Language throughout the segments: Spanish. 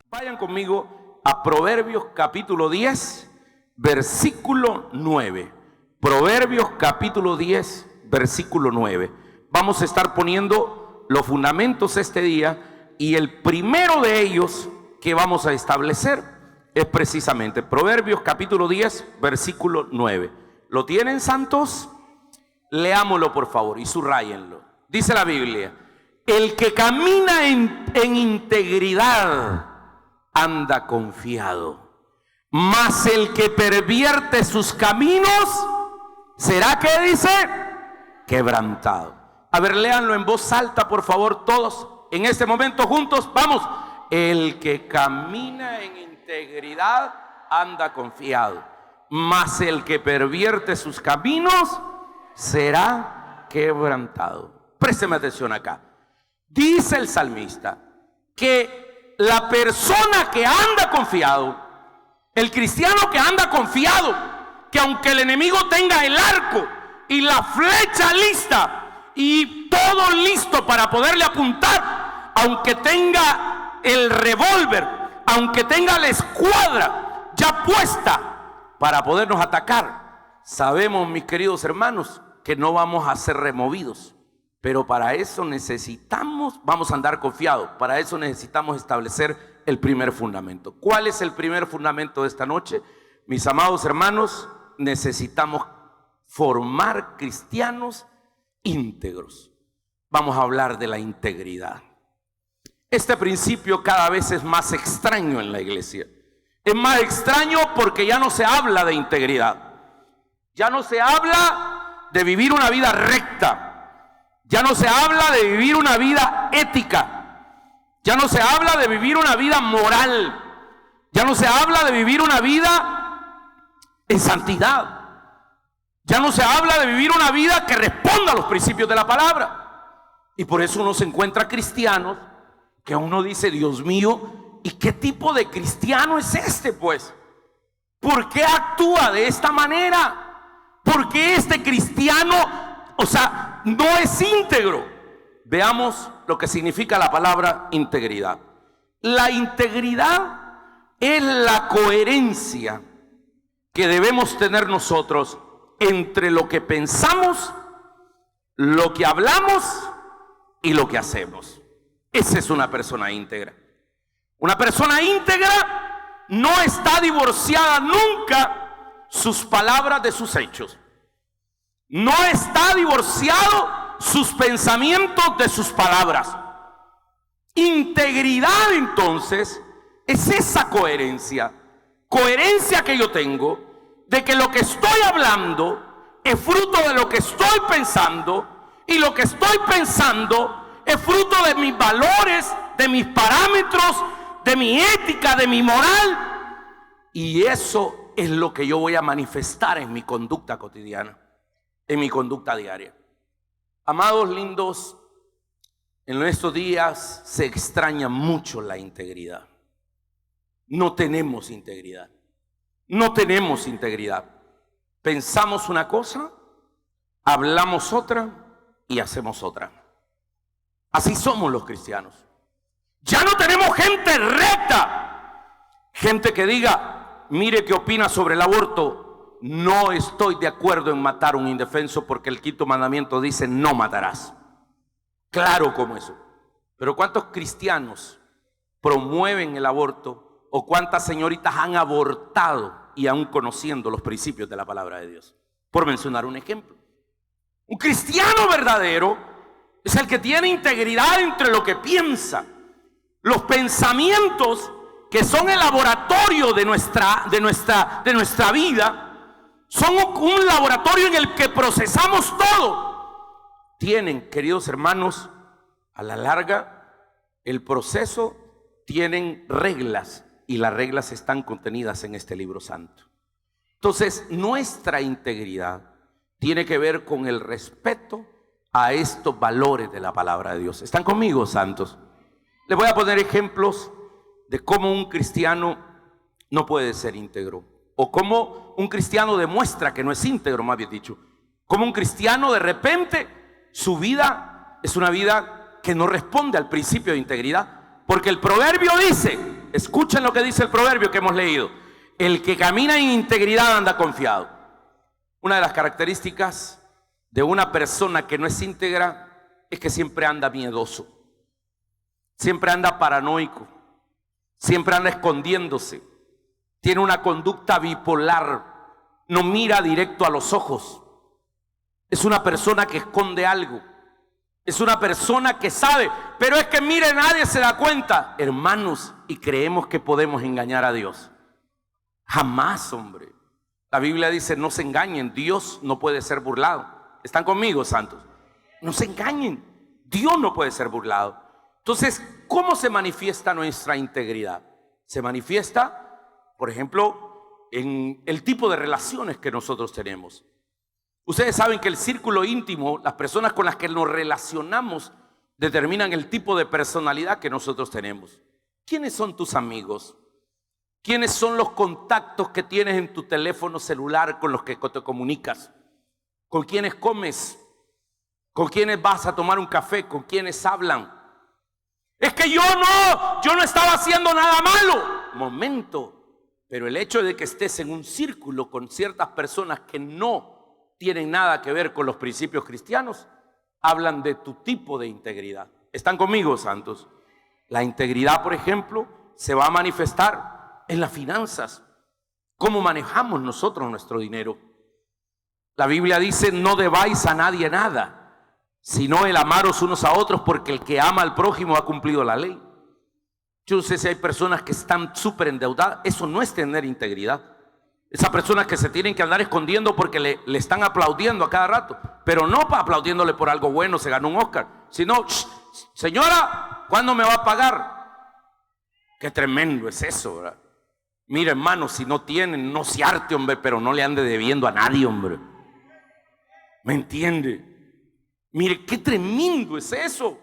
Vayan conmigo a Proverbios capítulo 10, versículo 9. Proverbios capítulo 10, versículo 9. Vamos a estar poniendo los fundamentos este día, y el primero de ellos que vamos a establecer es precisamente Proverbios capítulo 10, versículo 9. ¿Lo tienen, santos? Leámoslo por favor y subrayenlo. Dice la Biblia: el que camina en integridad anda confiado, mas el que pervierte sus caminos será, ¿qué dice? Quebrantado. A ver, léanlo en voz alta por favor todos en este momento juntos. Vamos. El que camina en integridad anda confiado, mas el que pervierte sus caminos será quebrantado. Présteme atención acá. Dice el salmista que la persona que anda confiado, el cristiano que anda confiado, que aunque el enemigo tenga el arco y la flecha lista y todo listo para poderle apuntar, aunque tenga el revólver, aunque tenga la escuadra ya puesta para podernos atacar, sabemos, mis queridos hermanos, que no vamos a ser removidos. Pero para eso necesitamos, vamos a andar confiados, para eso necesitamos establecer el primer fundamento. ¿Cuál es el primer fundamento de esta noche? Mis amados hermanos, necesitamos formar cristianos íntegros. Vamos a hablar de la integridad. Este principio cada vez es más extraño en la iglesia. Es más extraño porque ya no se habla de integridad. Ya no se habla de vivir una vida recta. Ya no se habla de vivir una vida ética. Ya no se habla de vivir una vida moral. Ya no se habla de vivir una vida en santidad. Ya no se habla de vivir una vida que responda a los principios de la palabra. Y por eso uno se encuentra cristianos que uno dice: Dios mío, ¿y qué tipo de cristiano es este pues? ¿Por qué actúa de esta manera? ¿Por qué este cristiano, no es íntegro? Veamos lo que significa la palabra integridad. La integridad es la coherencia que debemos tener nosotros entre lo que pensamos, lo que hablamos y lo que hacemos. Esa es una persona íntegra. Una persona íntegra no está divorciada nunca sus palabras de sus hechos. No está divorciado sus pensamientos de sus palabras. Integridad, entonces, es esa coherencia. Coherencia que yo tengo de que lo que estoy hablando es fruto de lo que estoy pensando, y lo que estoy pensando es fruto de mis valores, de mis parámetros, de mi ética, de mi moral. Y eso es lo que yo voy a manifestar en mi conducta cotidiana, en mi conducta diaria. Amados lindos, en estos días se extraña mucho la integridad. No tenemos integridad. No tenemos integridad. Pensamos una cosa, hablamos otra y hacemos otra. Así somos los cristianos. Ya no tenemos gente recta, gente que diga: mire qué opina sobre el aborto. No estoy de acuerdo en matar a un indefenso porque el quinto mandamiento dice: no matarás. Claro como eso. Pero ¿cuántos cristianos promueven el aborto? ¿O cuántas señoritas han abortado y aún conociendo los principios de la palabra de Dios? Por mencionar un ejemplo. Un cristiano verdadero es el que tiene integridad entre lo que piensa. Los pensamientos que son el laboratorio de nuestra vida son un laboratorio en el que procesamos todo. Tienen, queridos hermanos, a la larga, el proceso tienen reglas, y las reglas están contenidas en este libro santo. Entonces, nuestra integridad tiene que ver con el respeto a estos valores de la palabra de Dios. ¿Están conmigo, santos? Les voy a poner ejemplos de cómo un cristiano no puede ser íntegro, o cómo un cristiano demuestra que no es íntegro, más bien dicho. Cómo un cristiano de repente su vida es una vida que no responde al principio de integridad. Porque el proverbio dice, escuchen lo que dice el proverbio que hemos leído: el que camina en integridad anda confiado. Una de las características de una persona que no es íntegra es que siempre anda miedoso, siempre anda paranoico, siempre anda escondiéndose, tiene una conducta bipolar, no mira directo a los ojos, es una persona que esconde algo, es una persona que sabe, pero es que mire, nadie se da cuenta, hermanos, y creemos que podemos engañar a Dios. Jamás, hombre. La Biblia dice: no se engañen, Dios no puede ser burlado. ¿Están conmigo, santos? No se engañen, Dios no puede ser burlado. Entonces, ¿cómo se manifiesta nuestra integridad? Se manifiesta, por ejemplo, en el tipo de relaciones que nosotros tenemos. Ustedes saben que el círculo íntimo, las personas con las que nos relacionamos, determinan el tipo de personalidad que nosotros tenemos. ¿Quiénes son tus amigos? ¿Quiénes son los contactos que tienes en tu teléfono celular con los que te comunicas? ¿Con quiénes comes? ¿Con quiénes vas a tomar un café? ¿Con quiénes hablan? Es que yo no estaba haciendo nada malo. Momento. Pero el hecho de que estés en un círculo con ciertas personas que no tienen nada que ver con los principios cristianos, hablan de tu tipo de integridad. ¿Están conmigo, santos? La integridad, por ejemplo, se va a manifestar en las finanzas. ¿Cómo manejamos nosotros nuestro dinero? La Biblia dice: no debáis a nadie nada, sino el amaros unos a otros, porque el que ama al prójimo ha cumplido la ley. Yo no sé si hay personas que están súper endeudadas. Eso no es tener integridad. Esas personas que se tienen que andar escondiendo porque le están aplaudiendo a cada rato, pero no aplaudiéndole por algo bueno, se ganó un Oscar, sino: señora, ¿cuándo me va a pagar? Qué tremendo es eso, ¿verdad? Mira, hermano, si no tienen, no se arte, hombre, pero no le ande debiendo a nadie, hombre. ¿Me entiende? Mire, qué tremendo es eso.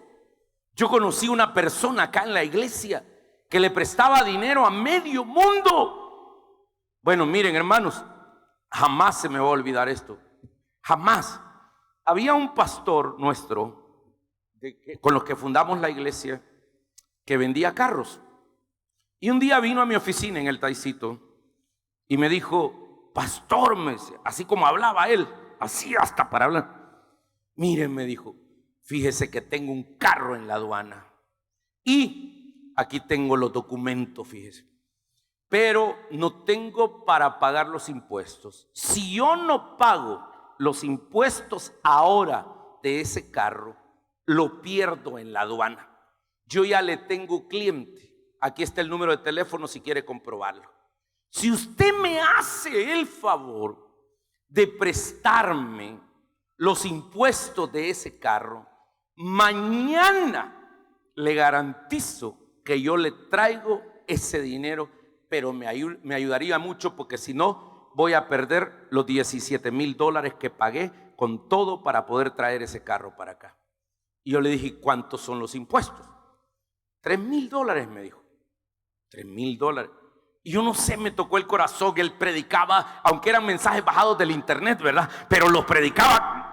Yo conocí una persona acá en la iglesia que le prestaba dinero a medio mundo. Bueno, miren, hermanos, jamás se me va a olvidar esto. Jamás. Había un pastor nuestro, con los que fundamos la iglesia, que vendía carros. Y un día vino a mi oficina en el Taicito y me dijo: pastor, así como hablaba él, así hasta para hablar. Miren, me dijo, fíjese que tengo un carro en la aduana y aquí tengo los documentos, fíjese, pero no tengo para pagar los impuestos. Si yo no pago los impuestos ahora de ese carro, lo pierdo en la aduana. Yo ya le tengo cliente. Aquí está el número de teléfono si quiere comprobarlo. Si usted me hace el favor de prestarme los impuestos de ese carro, mañana le garantizo que yo le traigo ese dinero, pero me ayudaría mucho, porque si no voy a perder los $17,000 que pagué con todo para poder traer ese carro para acá. Y yo le dije: ¿cuántos son los impuestos? $3,000, me dijo. $3,000. Y yo no sé, me tocó el corazón. Él predicaba, aunque eran mensajes bajados del internet, ¿verdad? Pero los predicaba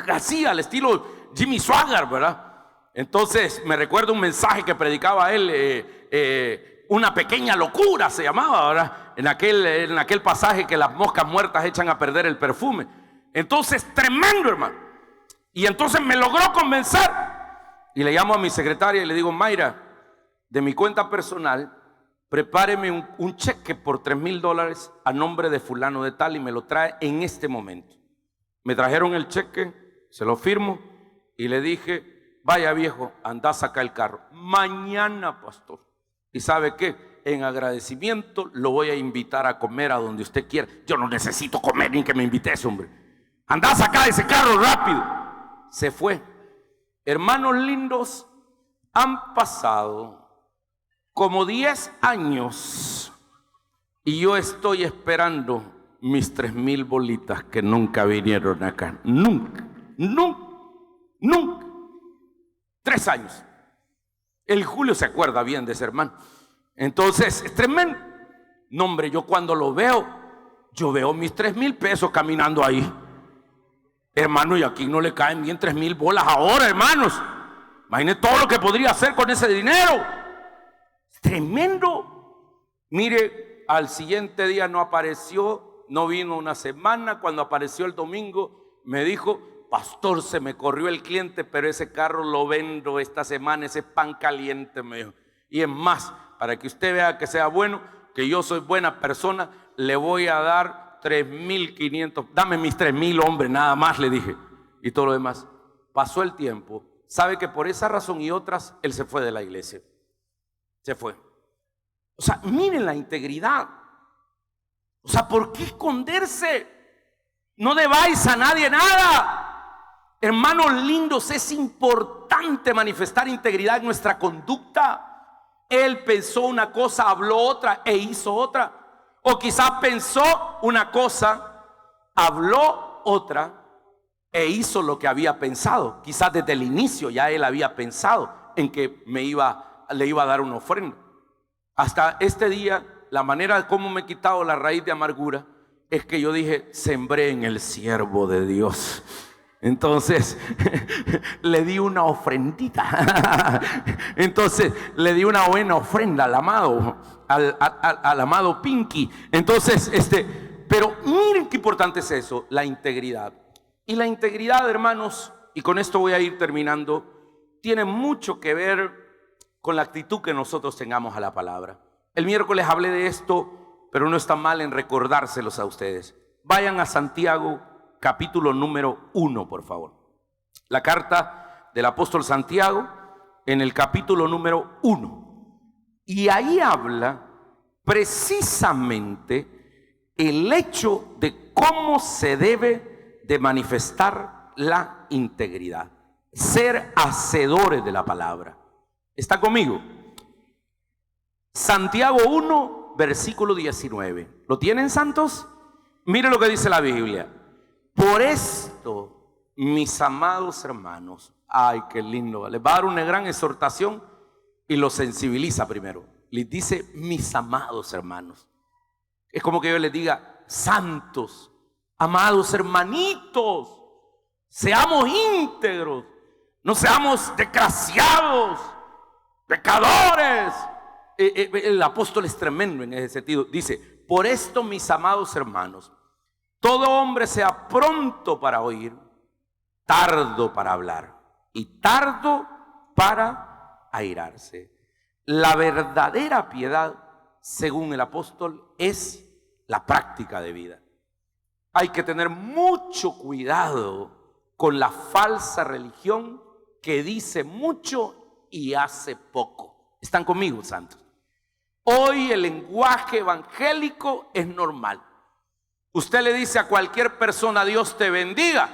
así, al estilo Jimmy Swaggart, ¿verdad? Entonces me recuerdo un mensaje que predicaba él, una pequeña locura se llamaba, ¿verdad? En aquel pasaje que las moscas muertas echan a perder el perfume. Entonces, tremendo, hermano. Y entonces me logró convencer. Y le llamo a mi secretaria y le digo: Mayra, de mi cuenta personal, prepáreme un cheque por $3,000 a nombre de fulano de tal, y me lo trae en este momento. Me trajeron el cheque, se lo firmo y le dije: vaya viejo, anda a sacar el carro mañana, pastor. ¿Y sabe qué? En agradecimiento lo voy a invitar a comer a donde usted quiera. Yo no necesito comer ni que me invite ese hombre. Anda a sacar ese carro rápido. Se fue. Hermanos lindos, han pasado como 10 años y yo estoy esperando mis 3,000 bolitas que nunca vinieron acá. Nunca. 3 años. El Julio se acuerda bien de ese hermano. Entonces, es tremendo. No, hombre, yo cuando lo veo, yo veo mis 3,000 pesos caminando ahí. Hermano, y aquí no le caen bien 3,000 bolas ahora, hermanos. Imagínese todo lo que podría hacer con ese dinero. Tremendo. Mire, al siguiente día no apareció, no vino una semana. Cuando apareció el domingo, me dijo: pastor, se me corrió el cliente, pero ese carro lo vendo esta semana, ese pan caliente, me dijo. Y es más, para que usted vea que sea bueno, que yo soy buena persona, le voy a dar 3.500, dame mis 3.000, hombre, nada más, le dije. Y todo lo demás. Pasó el tiempo. Sabe que por esa razón y otras, él se fue de la iglesia. Se fue. O sea, miren la integridad. O sea, ¿por qué esconderse? No debáis a nadie nada. Hermanos lindos, es importante manifestar integridad en nuestra conducta. Él pensó una cosa, habló otra e hizo otra. O quizás pensó una cosa, habló otra e hizo lo que había pensado. Quizás desde el inicio ya él había pensado en que le iba a dar una ofrenda. Hasta este día, la manera de cómo me he quitado la raíz de amargura es que yo dije: sembré en el siervo de Dios. Entonces le di una ofrendita. Entonces le di una buena ofrenda al amado, al amado Pinky. Entonces, pero miren qué importante es eso, la integridad. Y la integridad, hermanos, y con esto voy a ir terminando, tiene mucho que ver con la actitud que nosotros tengamos a la palabra. El miércoles hablé de esto, pero no está mal en recordárselos a ustedes. Vayan a Santiago, capítulo número 1, por favor. La carta del apóstol Santiago, en el capítulo número 1. Y ahí habla precisamente el hecho de cómo se debe de manifestar la integridad. Ser hacedores de la palabra. ¿Está conmigo? Santiago 1, versículo 19. ¿Lo tienen, santos? Mire lo que dice la Biblia. Por esto, mis amados hermanos, ay, qué lindo, les va a dar una gran exhortación y los sensibiliza primero. Les dice: mis amados hermanos. Es como que yo les diga: santos, amados hermanitos, seamos íntegros, no seamos desgraciados, pecadores. El apóstol es tremendo en ese sentido. Dice: por esto, mis amados hermanos, todo hombre sea pronto para oír, tardo para hablar y tardo para airarse. La verdadera piedad, según el apóstol, es la práctica de vida. Hay que tener mucho cuidado con la falsa religión que dice mucho y hace poco. ¿Están conmigo, santos? Hoy el lenguaje evangélico es normal. Usted le dice a cualquier persona: Dios te bendiga,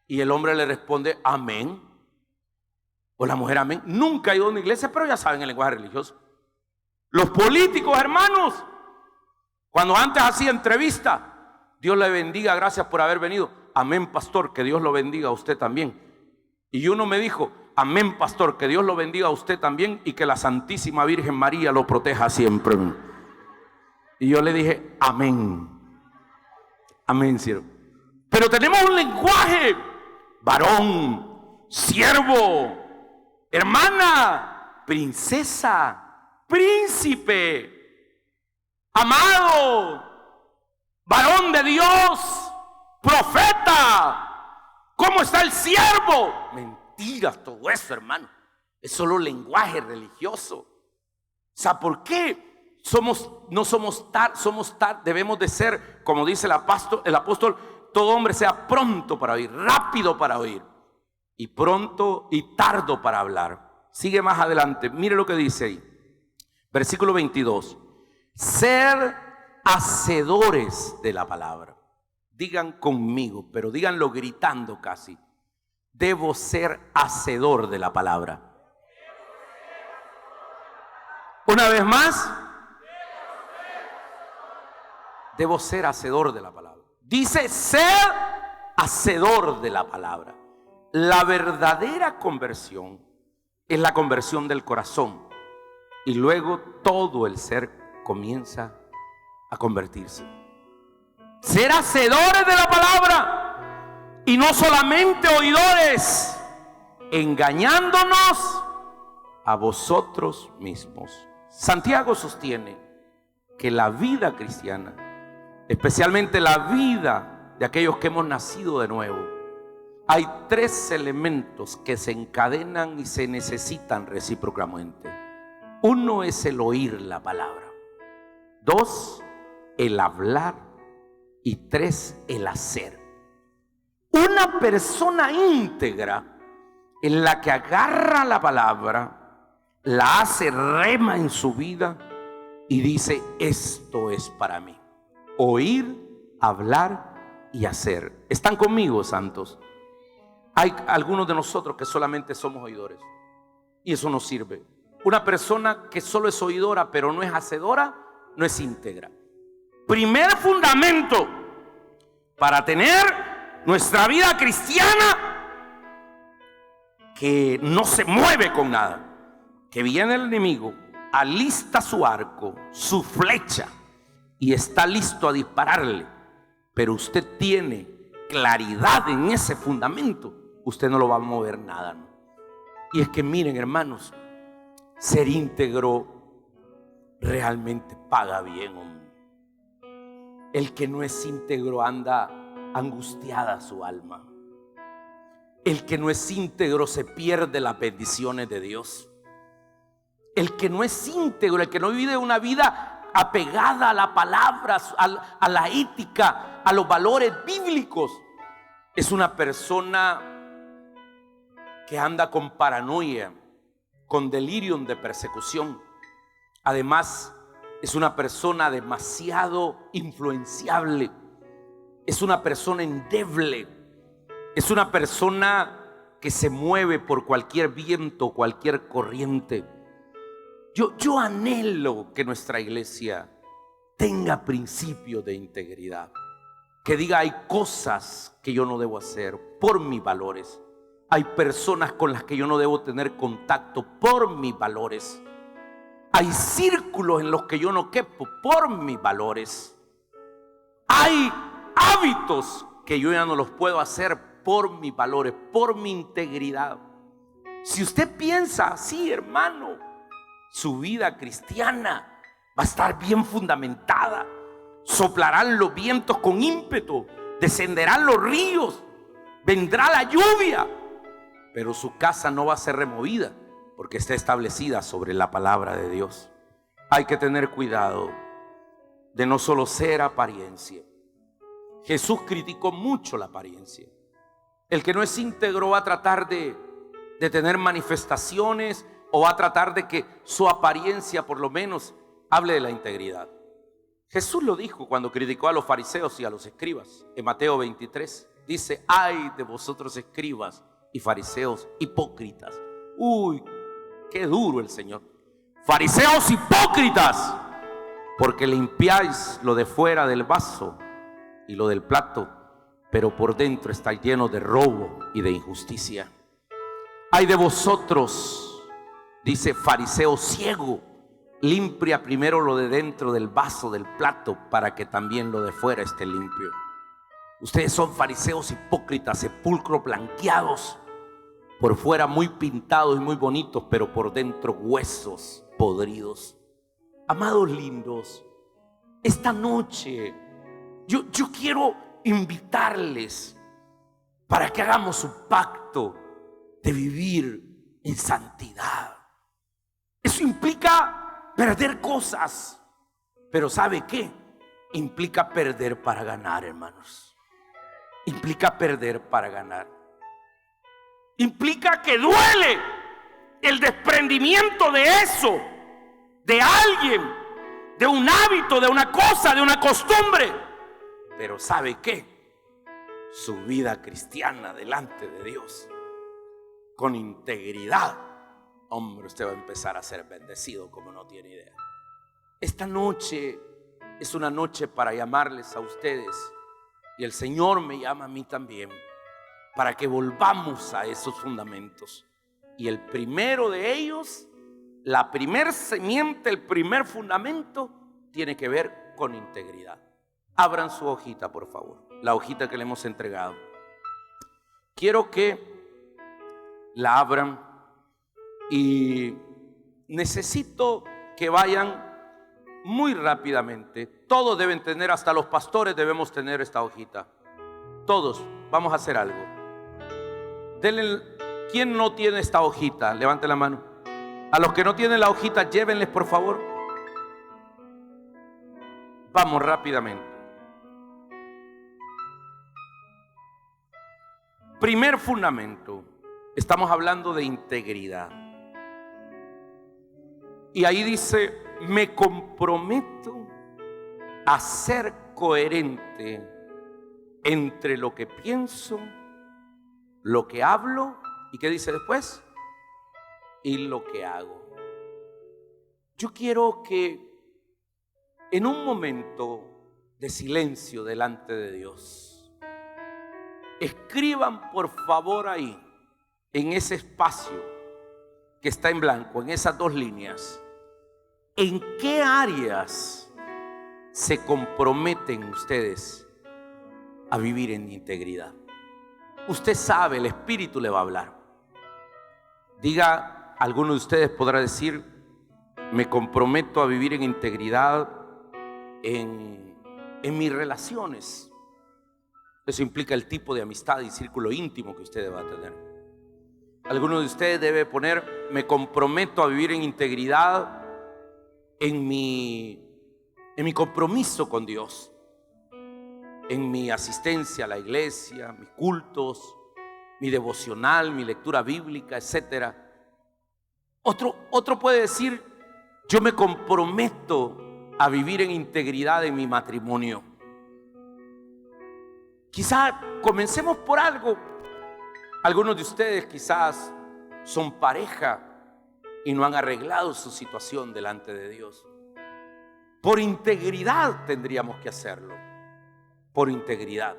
y el hombre le responde: amén. O la mujer: amén. Nunca ha ido a una iglesia, pero ya saben el lenguaje religioso. Los políticos, hermanos, cuando antes hacía entrevista: Dios le bendiga, gracias por haber venido. Amén, pastor, que Dios lo bendiga a usted también. Y uno me dijo: amén, pastor, que Dios lo bendiga a usted también y que la Santísima Virgen María lo proteja siempre. Y yo le dije: amén. Amén, siervo. Pero tenemos un lenguaje: varón, siervo, hermana, princesa, príncipe, amado, varón de Dios, profeta. ¿Cómo está el siervo? Mentiras todo eso, hermano. Es solo lenguaje religioso. ¿Sabe por qué? Debemos de ser, como dice el apóstol, todo hombre sea pronto para oír, rápido para oír, y pronto y tardo para hablar. Sigue más adelante, mire lo que dice ahí, versículo 22. Ser hacedores de la palabra. Digan conmigo, pero díganlo gritando casi: debo ser hacedor de la palabra. Una vez más, debo ser hacedor de la palabra. Dice: ser hacedor de la palabra. La verdadera conversión es la conversión del corazón, y luego todo el ser comienza a convertirse. Ser hacedores de la palabra y no solamente oidores. engañándonos a vosotros mismos. Santiago sostiene que la vida cristiana, especialmente la vida de aquellos que hemos nacido de nuevo, hay tres elementos que se encadenan y se necesitan recíprocamente. Uno es el oír la palabra. Dos, el hablar. Y tres, el hacer. Una persona íntegra en la que agarra la palabra, la hace rema en su vida y dice: esto es para mí. Oír, hablar y hacer. ¿Están conmigo, santos? Hay algunos de nosotros que solamente somos oidores y eso no sirve. Una persona que solo es oidora pero no es hacedora, no es íntegra. Primer fundamento para tener nuestra vida cristiana que no se mueve con nada, que viene el enemigo, alista su arco, su flecha y está listo a dispararle, pero usted tiene claridad en ese fundamento, usted no lo va a mover nada, ¿no? Y es que miren, hermanos, ser íntegro realmente paga bien, hombre. El que no es íntegro anda angustiada su alma. El que no es íntegro se pierde las bendiciones de Dios. El que no es íntegro, el que no vive una vida apegada a la palabra, a la ética, a los valores bíblicos, es una persona que anda con paranoia, con delirium de persecución. Además, es una persona demasiado influenciable. Es una persona endeble. Es una persona que se mueve por cualquier viento, cualquier corriente. Yo anhelo que nuestra iglesia tenga principios de integridad. Que diga: hay cosas que yo no debo hacer por mis valores. Hay personas con las que yo no debo tener contacto por mis valores. Hay círculos en los que yo no quepo por mis valores. Hay hábitos que yo ya no los puedo hacer por mis valores, por mi integridad. Si usted piensa así, hermano, su vida cristiana va a estar bien fundamentada. Soplarán los vientos con ímpetu, descenderán los ríos, vendrá la lluvia, pero su casa no va a ser removida porque está establecida sobre la palabra de Dios. Hay que tener cuidado de no solo ser apariencia. Jesús criticó mucho la apariencia. El que no es íntegro va a tratar de tener manifestaciones, o va a tratar de que su apariencia por lo menos hable de la integridad. Jesús lo dijo cuando criticó a los fariseos y a los escribas. En Mateo 23 dice: ay de vosotros, escribas y fariseos hipócritas. Uy, qué duro el Señor. Fariseos hipócritas, porque limpiáis lo de fuera del vaso y lo del plato, pero por dentro está lleno de robo y de injusticia. Ay de vosotros, dice, fariseo ciego, limpia primero lo de dentro del vaso, del plato, para que también lo de fuera esté limpio. Ustedes son fariseos hipócritas, sepulcros blanqueados, por fuera muy pintados y muy bonitos, pero por dentro huesos podridos. Amados lindos, esta noche yo quiero invitarles para que hagamos un pacto de vivir en santidad. Eso implica perder cosas, pero ¿sabe qué? Implica perder para ganar, hermanos. Implica perder para ganar. Implica que duele el desprendimiento de eso, de alguien, de un hábito, de una cosa, de una costumbre. Pero ¿sabe qué? Su vida cristiana delante de Dios, con integridad, hombre, usted va a empezar a ser bendecido como no tiene idea. Esta noche es una noche para llamarles a ustedes, y el Señor me llama a mí también, para que volvamos a esos fundamentos. Y el primero de ellos, la primer semiente, el primer fundamento, tiene que ver con integridad. Abran su hojita, por favor, la hojita que le hemos entregado. Quiero que la abran y necesito que vayan muy rápidamente. Todos deben tener, hasta los pastores debemos tener esta hojita. Todos vamos a hacer algo. Denle, ¿quién no tiene esta hojita? Levante la mano. A los que no tienen la hojita, llévenles por favor. Vamos rápidamente. Primer fundamento. Estamos hablando de integridad. Y ahí dice: me comprometo a ser coherente entre lo que pienso, lo que hablo, ¿y qué dice después? Y lo que hago. Yo quiero que en un momento de silencio delante de Dios, escriban por favor ahí, en ese espacio que está en blanco, en esas dos líneas, ¿en qué áreas se comprometen ustedes a vivir en integridad? Usted sabe, el Espíritu le va a hablar. Diga, alguno de ustedes podrá decir: me comprometo a vivir en integridad en mis relaciones. Eso implica el tipo de amistad y círculo íntimo que usted va a tener. Alguno de ustedes debe poner: me comprometo a vivir en integridad en mi compromiso con Dios, en mi asistencia a la iglesia, mis cultos, mi devocional, mi lectura bíblica, etc. Otro puede decir: yo me comprometo a vivir en integridad en mi matrimonio. Quizás comencemos por algo. Algunos de ustedes quizás son pareja y no han arreglado su situación delante de Dios. Por integridad tendríamos que hacerlo. Por integridad.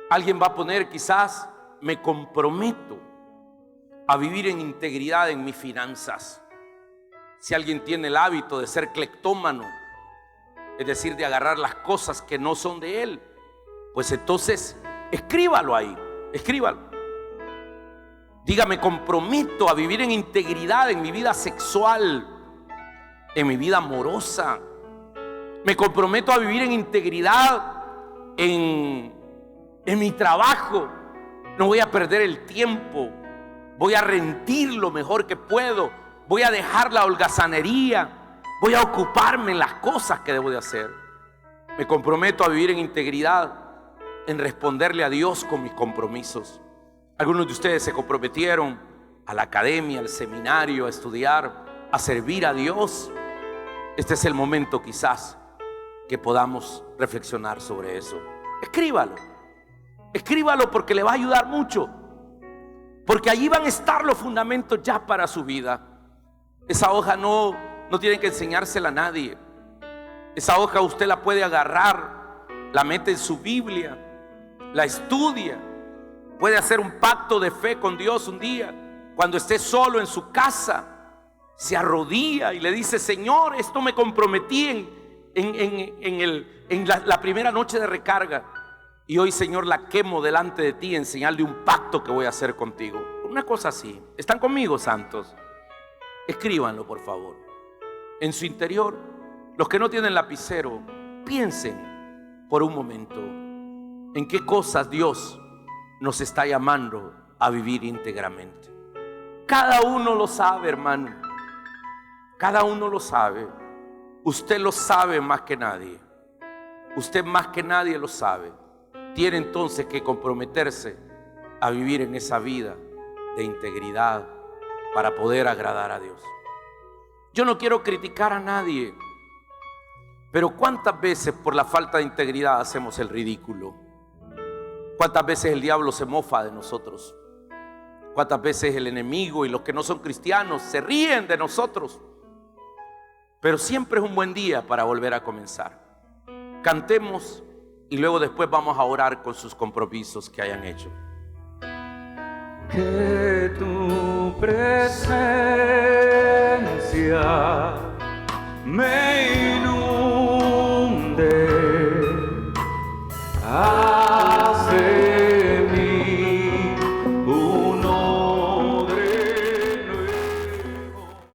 Alguien va a poner quizás: me comprometo a vivir en integridad en mis finanzas. Si alguien tiene el hábito de ser cleptómano, es decir, de agarrar las cosas que no son de él, pues entonces escríbalo ahí, escríbalo. Diga: me comprometo a vivir en integridad en mi vida sexual, en mi vida amorosa. Me comprometo a vivir en integridad en mi trabajo. No voy a perder el tiempo. Voy a rendir lo mejor que puedo. Voy a dejar la holgazanería. Voy a ocuparme en las cosas que debo de hacer. Me comprometo a vivir en integridad en responderle a Dios con mis compromisos. Algunos de ustedes se comprometieron a la academia, al seminario, a estudiar, a servir a Dios. Este es el momento quizás que podamos reflexionar sobre eso. Escríbalo. Escríbalo porque le va a ayudar mucho. Porque allí van a estar los fundamentos ya para su vida. Esa hoja no tiene que enseñársela a nadie. Esa hoja usted la puede agarrar, la mete en su Biblia, la estudia. Puede hacer un pacto de fe con Dios un día. Cuando esté solo en su casa, se arrodilla y le dice: Señor, esto me comprometí en la primera noche de recarga. Y hoy, Señor, la quemo delante de ti en señal de un pacto que voy a hacer contigo. Una cosa así. ¿Están conmigo, santos? Escríbanlo, por favor. En su interior, los que no tienen lapicero, piensen por un momento en qué cosas Dios nos está llamando a vivir íntegramente. Cada uno lo sabe, hermano. Cada uno lo sabe. Usted lo sabe más que nadie. Usted más que nadie lo sabe. Tiene entonces que comprometerse a vivir en esa vida de integridad para poder agradar a Dios. Yo no quiero criticar a nadie, pero ¿cuántas veces por la falta de integridad hacemos el ridículo? ¿Cuántas veces el diablo se mofa de nosotros? ¿Cuántas veces el enemigo y los que no son cristianos se ríen de nosotros? Pero siempre es un buen día para volver a comenzar. Cantemos y luego después vamos a orar con sus compromisos que hayan hecho. Que tu presencia me